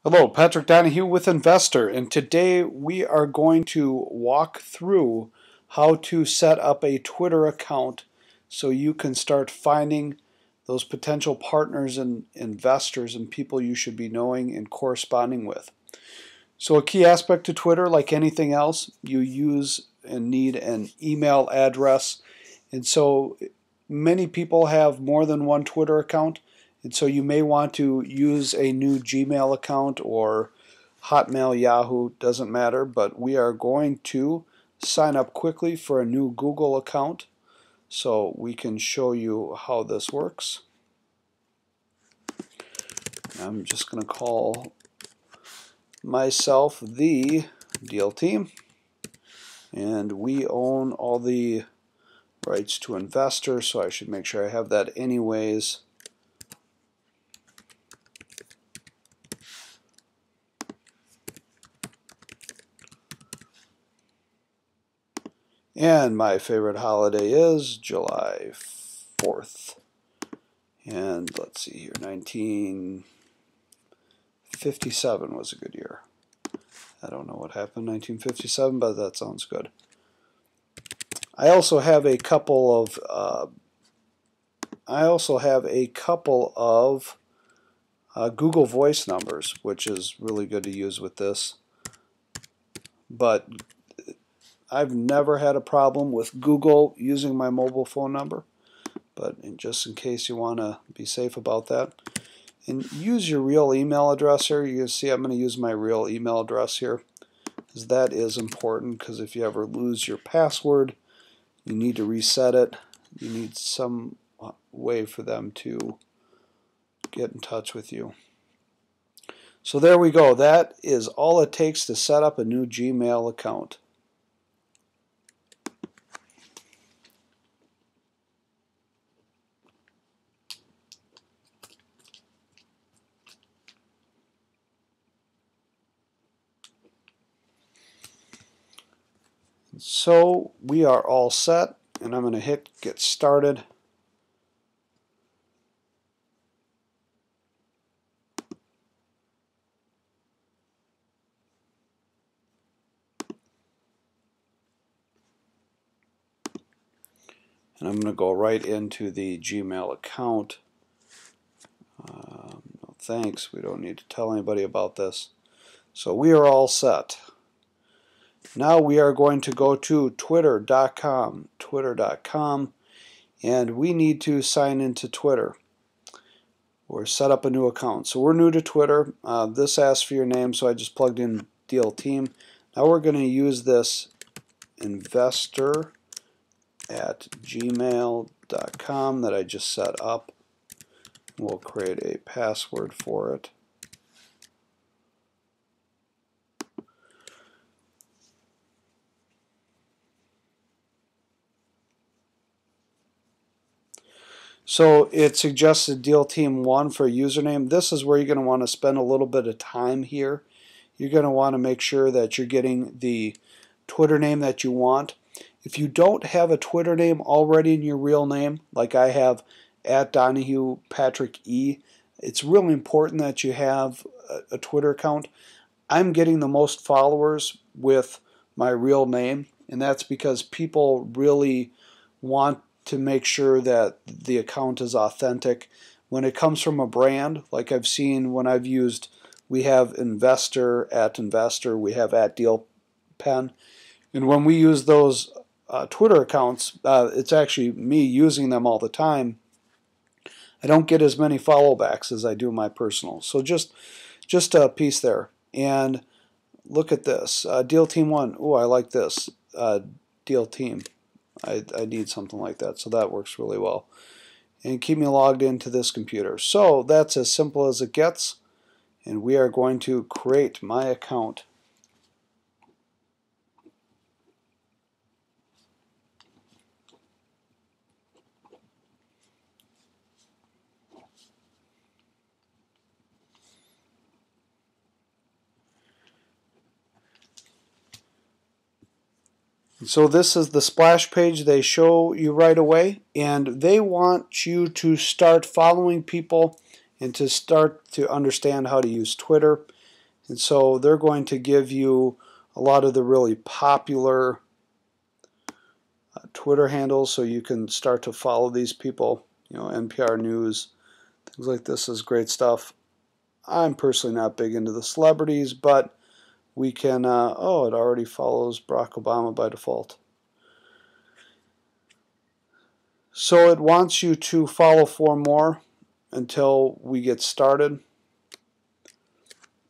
Hello, Patrick Donahue with Investor, and today we are going to walk through how to set up a Twitter account so you can start finding those potential partners and investors and people you should be knowing and corresponding with. So a key aspect to Twitter, like anything else, you use and need an email address, and so many people have more than one Twitter account. And so you may want to use a new Gmail account or Hotmail, Yahoo, doesn't matter, but we are going to sign up quickly for a new Google account so we can show you how this works. I'm just going to call myself the Deal Team, and we own all the rights to investor, so I should make sure I have that anyways. And my favorite holiday is July 4th. And let's see here, 1957 was a good year. I don't know what happened in 1957, but that sounds good. I also have a couple of Google Voice numbers, which is really good to use with this. But I've never had a problem with Google using my mobile phone number, but just in case you want to be safe about that. And use your real email address here. You can see I'm going to use my real email address here, because that is important, because if you ever lose your password, you need to reset it. You need some way for them to get in touch with you. So there we go. That is all it takes to set up a new Gmail account. So we are all set, and I'm going to hit get started. And I'm going to go right into the Gmail account. No thanks, we don't need to tell anybody about this. So we are all set. Now we are going to go to twitter.com, and we need to sign into Twitter or set up a new account. So we're new to Twitter. This asks for your name, so I just plugged in Deal Team. Now we're going to use this investor@gmail.com that I just set up. We'll create a password for it. So it suggested Deal Team 1 for a username. This is where you're going to want to spend a little bit of time here. You're going to want to make sure that you're getting the Twitter name that you want. If you don't have a Twitter name already in your real name, like I have @Donahue Patrick E, it's really important that you have a Twitter account. I'm getting the most followers with my real name, and that's because people really want to make sure that the account is authentic. When it comes from a brand, like I've seen when I've used, we have investor, we have @DealPen, and when we use those Twitter accounts, it's actually me using them all the time. I don't get as many follow backs as I do my personal. So just a piece there. And look at this, Deal Team 1. Oh, I like this, Deal Team. I need something like that, so that works really well. And keep me logged into this computer. So that's as simple as it gets, and we are going to create my account. So this is the splash page they show you right away, and they want you to start following people and to start to understand how to use Twitter. And so they're going to give you a lot of the really popular Twitter handles, so you can start to follow these people. You know, NPR News, things like this is great stuff. I'm personally not big into the celebrities, but we can, oh, it already follows Barack Obama by default. So it wants you to follow 4 more until we get started.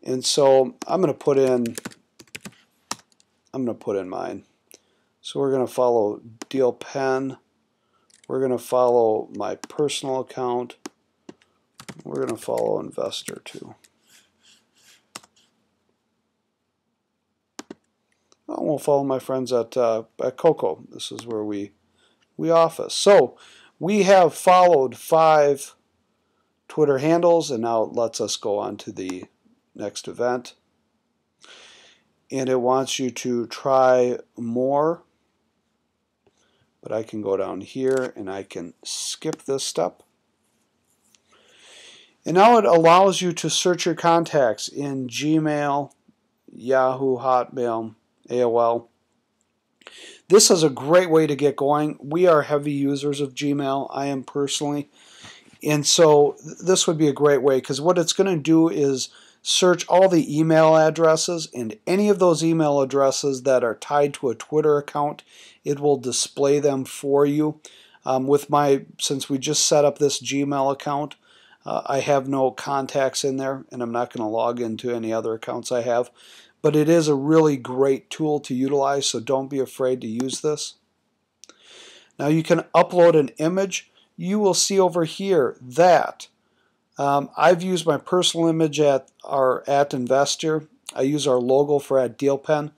And so I'm going to put in mine. So we're going to follow Deal Pen. We're going to follow my personal account. We're going to follow Investor too. We'll follow my friends at Coco. This is where we office. So we have followed 5 Twitter handles, and now it lets us go on to the next event. And it wants you to try more, but I can go down here and I can skip this step. And now it allows you to search your contacts in Gmail, Yahoo, Hotmail, AOL. This is a great way to get going. We are heavy users of Gmail. I am personally. And so this would be a great way, because what it's going to do is search all the email addresses, and any of those email addresses that are tied to a Twitter account, it will display them for you. Since we just set up this Gmail account, I have no contacts in there, and I'm not going to log into any other accounts I have. But it is a really great tool to utilize, so don't be afraid to use this. Now you can upload an image. You will see over here that I've used my personal image at Investor. I use our logo for at DealPen.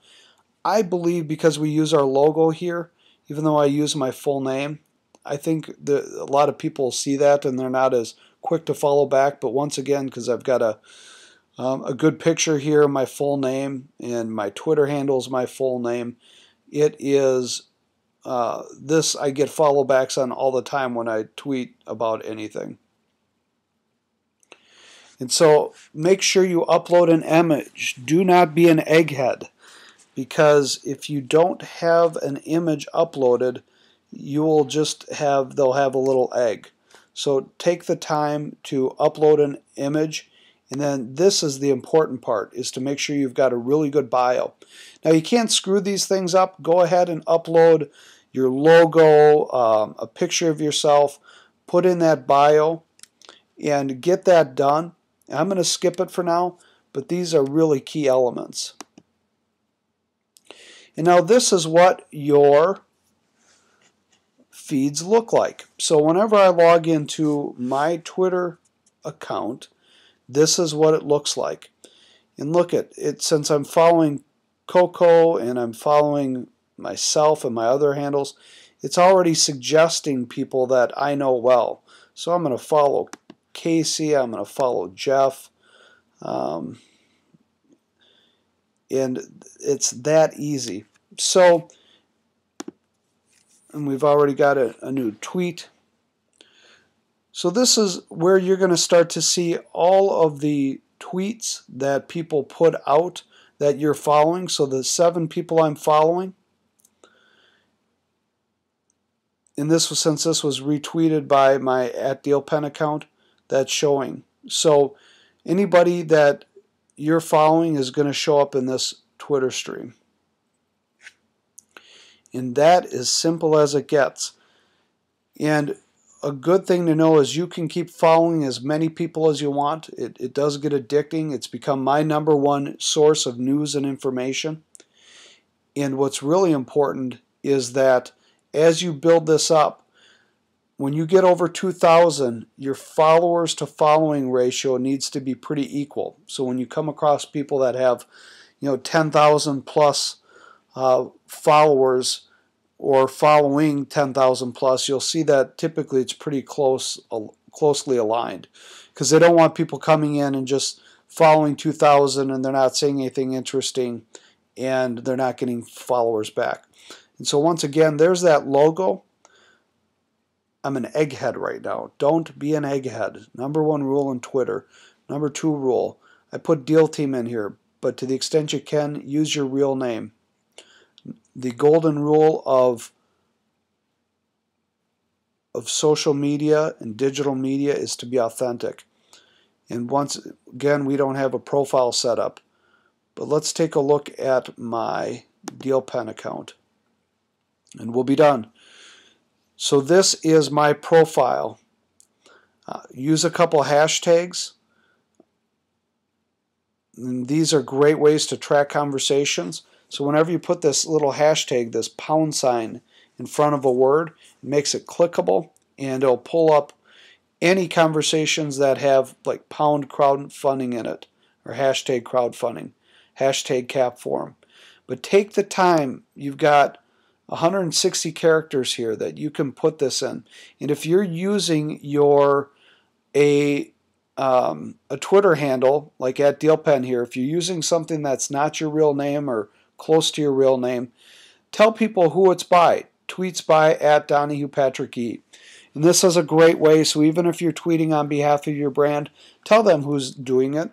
I believe because we use our logo here, even though I use my full name, I think a lot of people see that and they're not as quick to follow back. But once again, because I've got a good picture here, my full name, and my Twitter handle is my full name, it is this I get follow backs on all the time when I tweet about anything. And so make sure you upload an image. Do not be an egghead, because if you don't have an image uploaded, you will they'll have a little egg. So take the time to upload an image, and then this is the important part, is to make sure you've got a really good bio. Now you can't screw these things up. Go ahead and upload your logo, a picture of yourself, put in that bio, and get that done. I'm going to skip it for now, but these are really key elements. And now this is what your feeds look like. So whenever I log into my Twitter account, this is what it looks like. And look at it, since I'm following Coco and I'm following myself and my other handles, it's already suggesting people that I know well. So I'm going to follow Casey, I'm going to follow Jeff, and it's that easy. So, and we've already got a new tweet. So this is where you're going to start to see all of the tweets that people put out that you're following. So the 7 people I'm following, and since this was retweeted by my @DealPen account, that's showing. So anybody that you're following is going to show up in this Twitter stream. And that is simple as it gets. And a good thing to know is you can keep following as many people as you want. It does get addicting. It's become my #1 source of news and information. And what's really important is that as you build this up, when you get over 2,000, your followers to following ratio needs to be pretty equal. So when you come across people that have, 10,000 plus followers, or following 10,000 plus, you'll see that typically it's pretty closely aligned, because they don't want people coming in and just following 2,000 and they're not saying anything interesting and they're not getting followers back. And so once again, there's that logo. I'm an egghead right now. Don't be an egghead. #1 rule in Twitter. #2 rule, I put Deal Team in here. but to the extent you can, use your real name. The golden rule of social media and digital media is to be authentic. And once again, we don't have a profile set up, but let's take a look at my DealPen account and we'll be done. So this is my profile. Use a couple hashtags. And these are great ways to track conversations. So whenever you put this little hashtag, this pound sign in front of a word, it makes it clickable and it'll pull up any conversations that have like pound crowdfunding in it or hashtag crowdfunding, hashtag cap forum. But take the time. You've got 160 characters here that you can put this in. And if you're using a Twitter handle like @DealPen here, if you're using something that's not your real name or close to your real name, tell people who it's by. Tweets by @DonohuePatrickE. And this is a great way, so even if you're tweeting on behalf of your brand, tell them who's doing it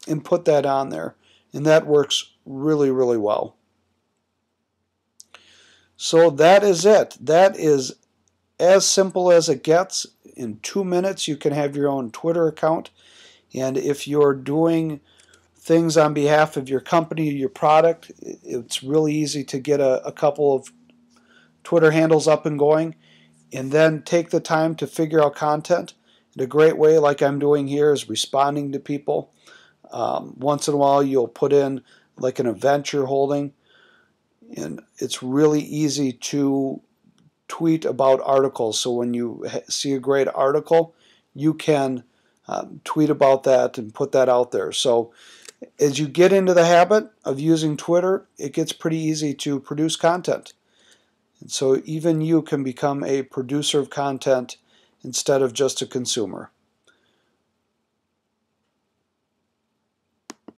and put that on there. And that works really, really well. So that is it. That is as simple as it gets. In 2 minutes, you can have your own Twitter account. And if you're doing things on behalf of your company or your product, it's really easy to get a couple of Twitter handles up and going, and then take the time to figure out content. And a great way, like I'm doing here, is responding to people. Once in a while, you'll put in like an event you're holding, and it's really easy to tweet about articles. So when you see a great article, you can tweet about that and put that out there. So as you get into the habit of using Twitter, it gets pretty easy to produce content. And so even you can become a producer of content instead of just a consumer.